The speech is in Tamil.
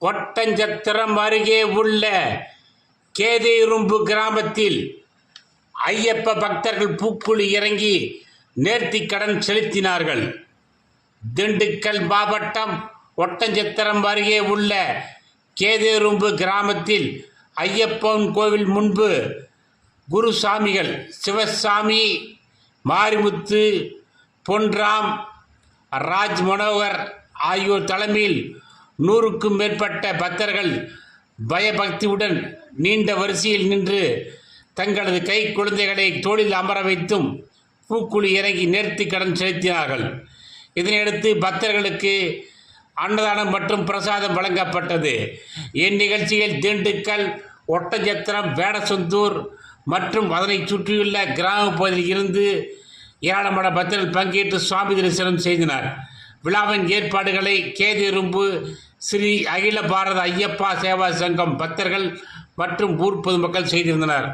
ஒட்டஞ்சத்திரம் அருகே உள்ள கேதேரும்பு கிராமத்தில் ஐயப்ப பக்தர்கள் பூக்குழி இறங்கி நேர்த்திக்கடன் செலுத்தினார்கள். திண்டுக்கல் மாவட்டம் ஒட்டஞ்சத்திரம் அருகே உள்ள கேதேரும்பு கிராமத்தில் ஐயப்பன் கோவில் முன்பு குருசாமிகள் சிவசாமி, மாரிமுத்து, பொன்ராம், ராஜ் மனோகர் ஆகியோர் தலைமையில் 100க்கும் மேற்பட்ட பக்தர்கள் பயபக்தியுடன் நீண்ட வரிசையில் நின்று தங்களது கை குழந்தைகளை தோளில் அமர வைத்தும் பூக்குழி இறங்கி நேர்த்திக்கடன் செலுத்தினார்கள். இதனையடுத்து பக்தர்களுக்கு அன்னதானம் மற்றும் பிரசாதம் வழங்கப்பட்டது. இந்நிகழ்ச்சியில் திண்டுக்கல், ஒட்டஞ்சத்திரம், வேடசந்தூர் மற்றும் அதனை சுற்றியுள்ள கிராம பகுதியில் இருந்து ஏராளமான பக்தர்கள் பங்கேற்று சுவாமி தரிசனம் செய்தனர். விழாவின் ஏற்பாடுகளை கேதேரும்பு ஸ்ரீ அகில பாரத ஐயப்பா சேவா சங்கம் பக்தர்கள் மற்றும் ஊர் பொதுமக்கள் செய்திருந்தனர்.